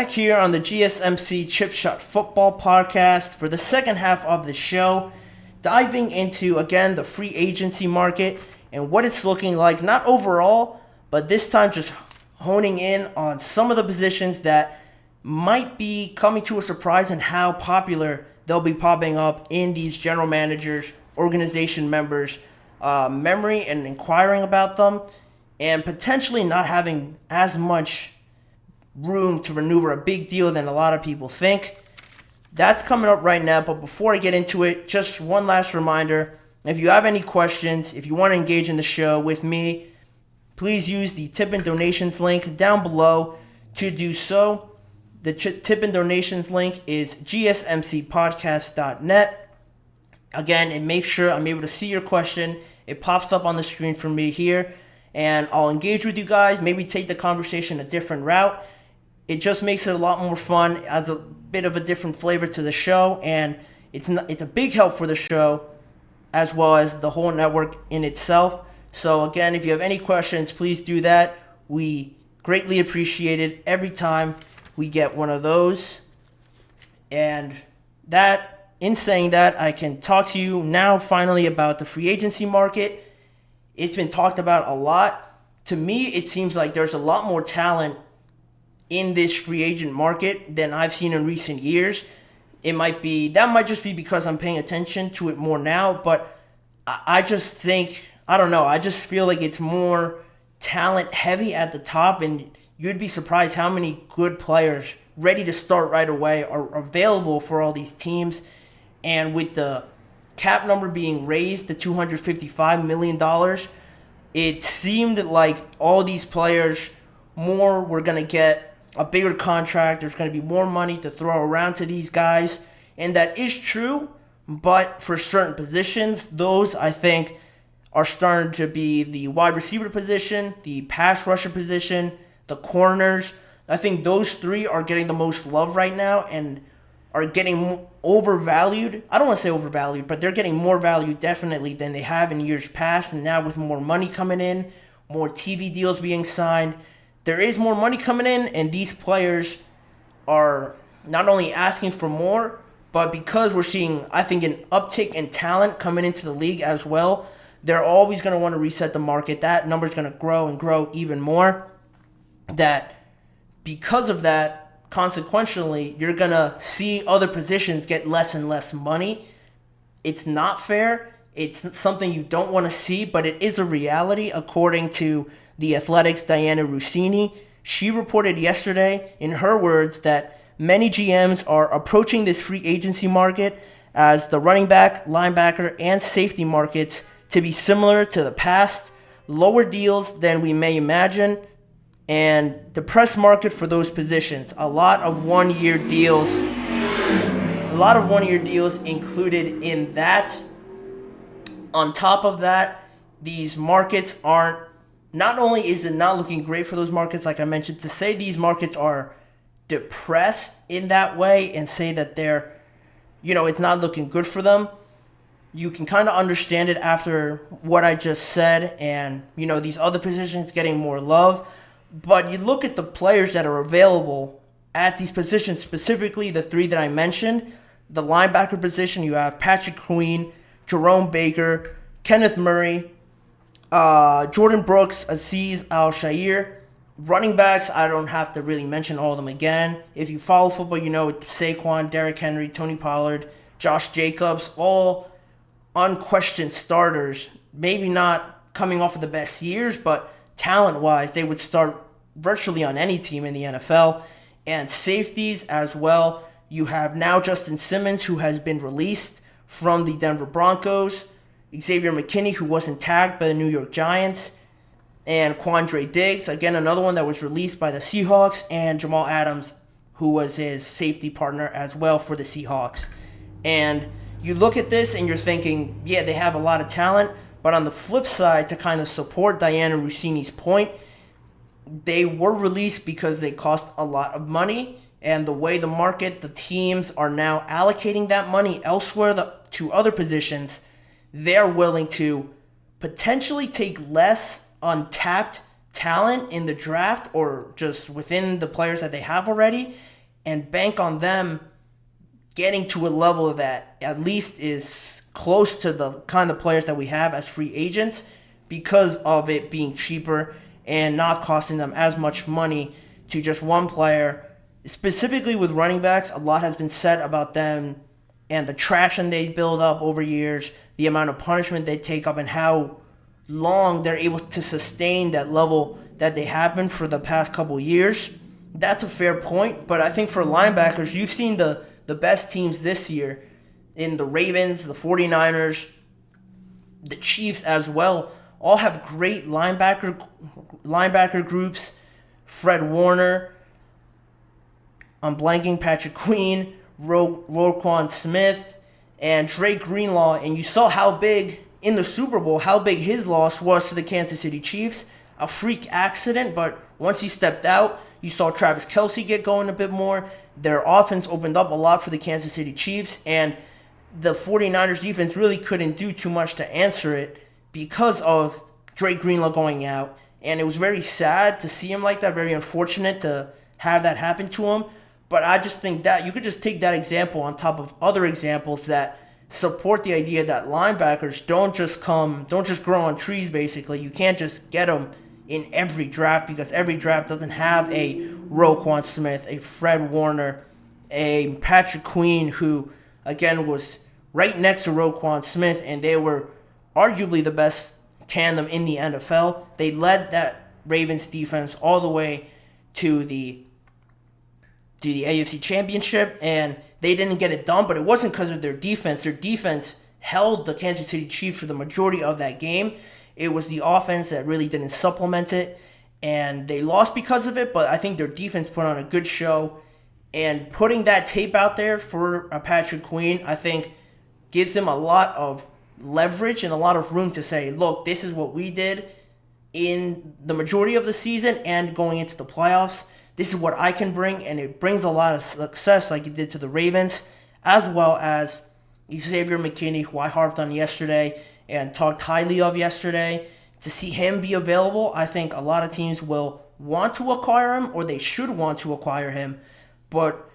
back here on the GSMC Chip Shot Football Podcast for the second half of the show, diving into, again, the free agency market and what it's looking like, not overall, but this time just honing in on some of the positions that might be coming to a surprise and how popular they'll be popping up in these general managers, organization members' memory and inquiring about them, and potentially not having as much room to maneuver a big deal than a lot of people think. That's coming up right now, but before I get into it, just one last reminder. If you have any questions, if you want to engage in the show with me, please use the tip and donations link down below to do so. The tip and donations link is GSMCPodcast.net. Again, and make sure I'm able to see your question. It pops up on the screen for me here, and I'll engage with you guys, maybe take the conversation a different route. It just makes it a lot more fun, adds a bit of a different flavor to the show, and it's a big help for the show as well as the whole network in itself. So again, if you have any questions, please do that. We greatly appreciate it every time we get one of those. And that, in saying that, I can talk to you now finally about the free agency market. It's been talked about a lot. To me, it seems like there's a lot more talent in this free agent market than I've seen in recent years. That might just be because I'm paying attention to it more now, but I just think, I don't know, I just feel like it's more talent heavy at the top, and you'd be surprised how many good players ready to start right away are available for all these teams. And with the cap number being raised to $255 million, it seemed like all these players more were going to get a bigger contract. There's going to be more money to throw around to these guys. And that is true, but for certain positions, those I think are starting to be the wide receiver position, the pass rusher position, the corners. I think those three are getting the most love right now and are getting overvalued. I don't want to say overvalued, but they're getting more value definitely than they have in years past. And now with more money coming in, more TV deals being signed, there is more money coming in, and these players are not only asking for more, but because we're seeing, I think, an uptick in talent coming into the league as well, they're always going to want to reset the market. That number's going to grow and grow even more. That because of that, consequentially, you're going to see other positions get less and less money. It's not fair. It's something you don't want to see, but it is a reality according to The Athletic's Diana Russini. She reported yesterday, in her words, that many GMs are approaching this free agency market as the running back, linebacker, and safety markets to be similar to the past, lower deals than we may imagine, and depressed market for those positions. A lot of one-year deals included in that. On top of that, these markets aren't, not only is it not looking great for those markets, like I mentioned, to say these markets are depressed in that way and say that they're, it's not looking good for them, you can kind of understand it after what I just said and, these other positions getting more love. But you look at the players that are available at these positions, specifically the three that I mentioned. The linebacker position, you have Patrick Queen, Jerome Baker, Kenneth Murray, Jordan Brooks, Azeez Al-Shaair. Running backs, I don't have to really mention all of them again. If you follow football, Saquon, Derrick Henry, Tony Pollard, Josh Jacobs, all unquestioned starters. Maybe not coming off of the best years, but talent-wise, they would start virtually on any team in the NFL. And safeties as well. You have now Justin Simmons, who has been released from the Denver Broncos. Xavier McKinney, who wasn't tagged by the New York Giants. And Quandre Diggs, again, another one that was released by the Seahawks. And Jamal Adams, who was his safety partner as well for the Seahawks. And you look at this and you're thinking, yeah, they have a lot of talent. But on the flip side, to kind of support Diana Russini's point, they were released because they cost a lot of money. And the way the teams are now allocating that money elsewhere to other positions, they're willing to potentially take less untapped talent in the draft or just within the players that they have already and bank on them getting to a level that at least is close to the kind of players that we have as free agents because of it being cheaper and not costing them as much money to just one player. Specifically with running backs, a lot has been said about them and the traction they build up over years, the amount of punishment they take up, and how long they're able to sustain that level that they have been for the past couple years. That's a fair point, but I think for linebackers, you've seen the best teams this year in the Ravens, the 49ers, the Chiefs as well, all have great linebacker groups. Fred Warner, I'm blanking, Patrick Queen, Roquan Smith, and Drake Greenlaw, and you saw how big in the Super Bowl, how big his loss was to the Kansas City Chiefs. A freak accident, but once he stepped out, you saw Travis Kelce get going a bit more. Their offense opened up a lot for the Kansas City Chiefs, and the 49ers defense really couldn't do too much to answer it because of Drake Greenlaw going out. And it was very sad to see him like that, very unfortunate to have that happen to him. But I just think that you could just take that example on top of other examples that support the idea that linebackers don't just grow on trees, basically. You can't just get them in every draft because every draft doesn't have a Roquan Smith, a Fred Warner, a Patrick Queen, who, again, was right next to Roquan Smith, and they were arguably the best tandem in the NFL. They led that Ravens defense all the way to the AFC Championship, and they didn't get it done, but it wasn't because of their defense. Their defense held the Kansas City Chiefs for the majority of that game. It was the offense that really didn't supplement it, and they lost because of it, but I think their defense put on a good show, and putting that tape out there for a Patrick Queen, I think, gives him a lot of leverage and a lot of room to say, look, this is what we did in the majority of the season and going into the playoffs. This is what I can bring, and it brings a lot of success like it did to the Ravens, as well as Xavier McKinney, who I harped on yesterday and talked highly of yesterday. To see him be available, I think a lot of teams will want to acquire him, or they should want to acquire him. But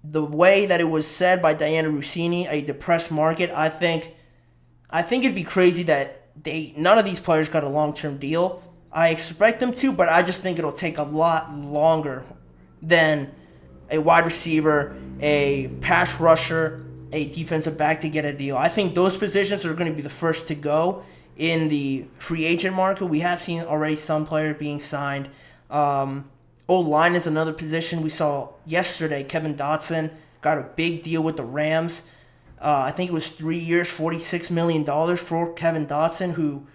the way that it was said by Diana Rossini, a depressed market, I think it'd be crazy that none of these players got a long-term deal. I expect them to, but I just think it'll take a lot longer than a wide receiver, a pass rusher, a defensive back to get a deal. I think those positions are going to be the first to go in the free agent market. We have seen already some players being signed. O-line is another position. We saw yesterday Kevin Dotson got a big deal with the Rams. I think it was 3 years, $46 million for Kevin Dotson, who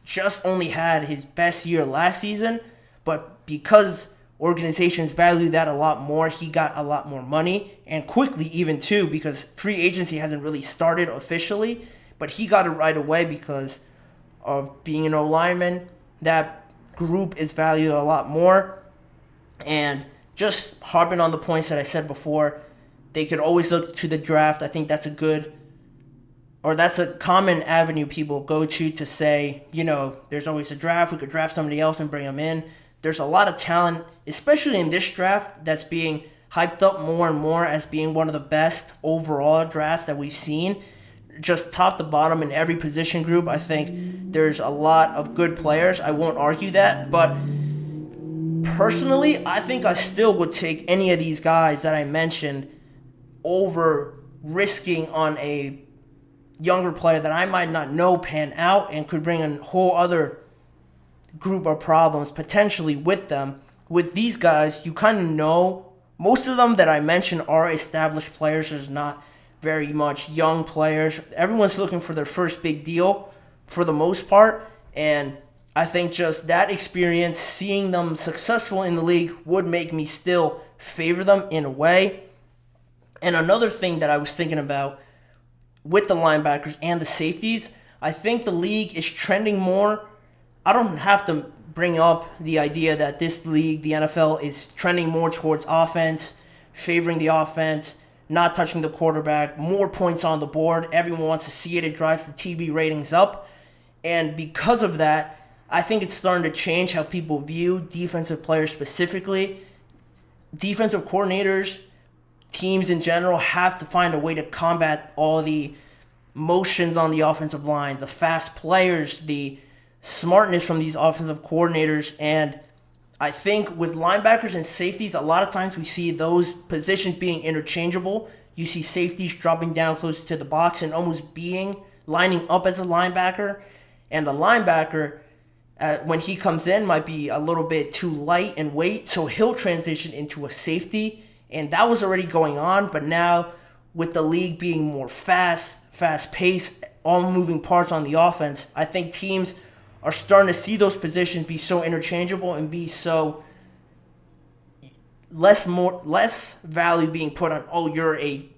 just only had his best year last season, but because organizations value that a lot more, he got a lot more money, and quickly even too, because free agency hasn't really started officially, but he got it right away because of being an O-lineman. That group is valued a lot more, and just harping on the points that I said before, they could always look to the draft. I think that's a common avenue people go to say, there's always a draft. We could draft somebody else and bring them in. There's a lot of talent, especially in this draft, that's being hyped up more and more as being one of the best overall drafts that we've seen. Just top to bottom in every position group, I think there's a lot of good players. I won't argue that, but personally, I think I still would take any of these guys that I mentioned over risking on a younger player that I might not know pan out and could bring a whole other group of problems potentially with them. With these guys, you kind of know most of them that I mentioned are established players. There's not very much young players. Everyone's looking for their first big deal for the most part, and I think just that experience, seeing them successful in the league, would make me still favor them in a way. And another thing that I was thinking about with the linebackers and the safeties, I think the league is trending more. I don't have to bring up the idea that this league, the NFL, is trending more towards offense, favoring the offense, not touching the quarterback, more points on the board. Everyone wants to see it. It drives the TV ratings up. And because of that, I think it's starting to change how people view defensive players specifically. Defensive coordinators, teams in general, have to find a way to combat all the motions on the offensive line, the fast players, the smartness from these offensive coordinators. And I think with linebackers and safeties, a lot of times we see those positions being interchangeable. You see safeties dropping down closer to the box and almost lining up as a linebacker. And the linebacker, when he comes in, might be a little bit too light in weight, so he'll transition into a safety. And that was already going on, but now with the league being more fast-paced, all moving parts on the offense, I think teams are starting to see those positions be so interchangeable and be so less value being put on, oh, you're a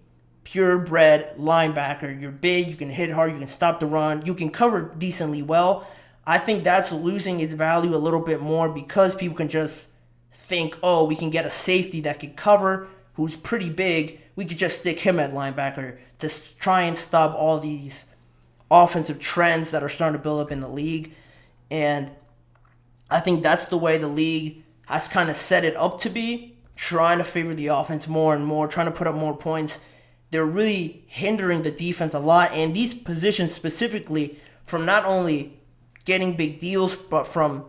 purebred linebacker, you're big, you can hit hard, you can stop the run, you can cover decently well. I think that's losing its value a little bit more because people can just think, oh, we can get a safety that can cover, who's pretty big, we could just stick him at linebacker to try and stop all these offensive trends that are starting to build up in the league. And I think that's the way the league has kind of set it up to be, trying to favor the offense more and more, trying to put up more points. They're really hindering the defense a lot, and these positions specifically from not only getting big deals, but from,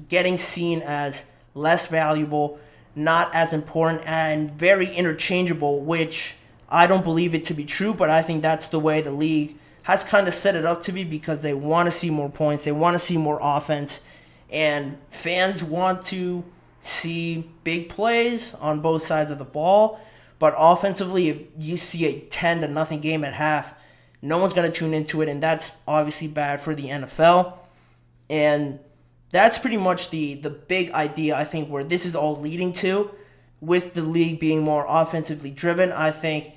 getting seen as less valuable, not as important, and very interchangeable, which I don't believe it to be true, but I think that's the way the league has kind of set it up to be because they want to see more points, they want to see more offense, and fans want to see big plays on both sides of the ball. But offensively, if you see a 10-0 game at half, no one's going to tune into it, and that's obviously bad for the NFL. And that's pretty much the big idea, I think, where this is all leading to, with the league being more offensively driven. I think,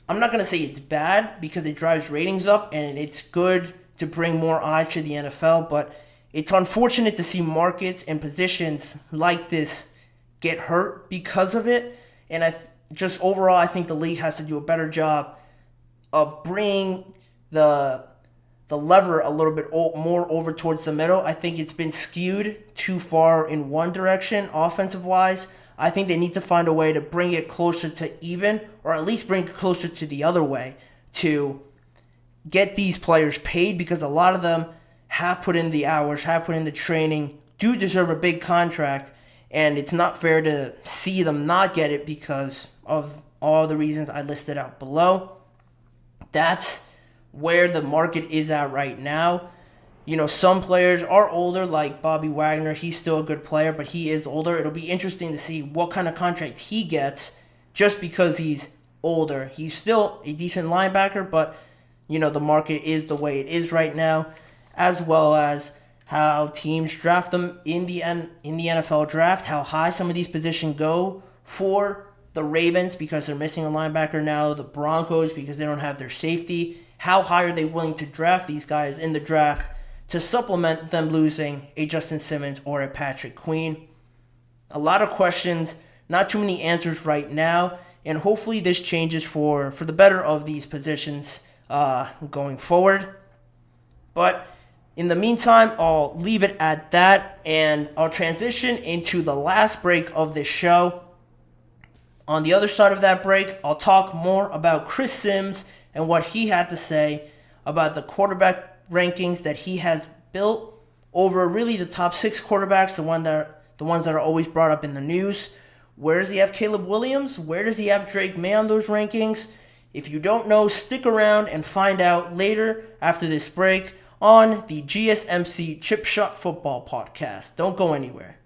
I'm not going to say it's bad because it drives ratings up and it's good to bring more eyes to the NFL, but it's unfortunate to see markets and positions like this get hurt because of it. And just overall, I think the league has to do a better job of bringing the lever a little bit more over towards the middle. I think it's been skewed too far in one direction offensive-wise. I think they need to find a way to bring it closer to even, or at least bring it closer to the other way to get these players paid, because a lot of them have put in the hours, have put in the training, do deserve a big contract, and it's not fair to see them not get it because of all the reasons I listed out below. That's where the market is at right now. Some players are older, like Bobby Wagner. He's still a good player, but he is older. It'll be interesting to see what kind of contract he gets just because he's older. He's still a decent linebacker, but, the market is the way it is right now, as well as how teams draft them in the NFL draft, how high some of these positions go for the Ravens because they're missing a linebacker now, the Broncos because they don't have their safety. How high are they willing to draft these guys in the draft to supplement them losing a Justin Simmons or a Patrick Queen? A lot of questions, not too many answers right now, and hopefully this changes for the better of these positions going forward. But in the meantime, I'll leave it at that, and I'll transition into the last break of this show. On the other side of that break, I'll talk more about Chris Sims and what he had to say about the quarterback rankings that he has built over really the top 6 quarterbacks, the ones that are always brought up in the news. Where does he have Caleb Williams? Where does he have Drake May on those rankings? If you don't know, stick around and find out later after this break on the GSMC Chip Shot Football Podcast. Don't go anywhere.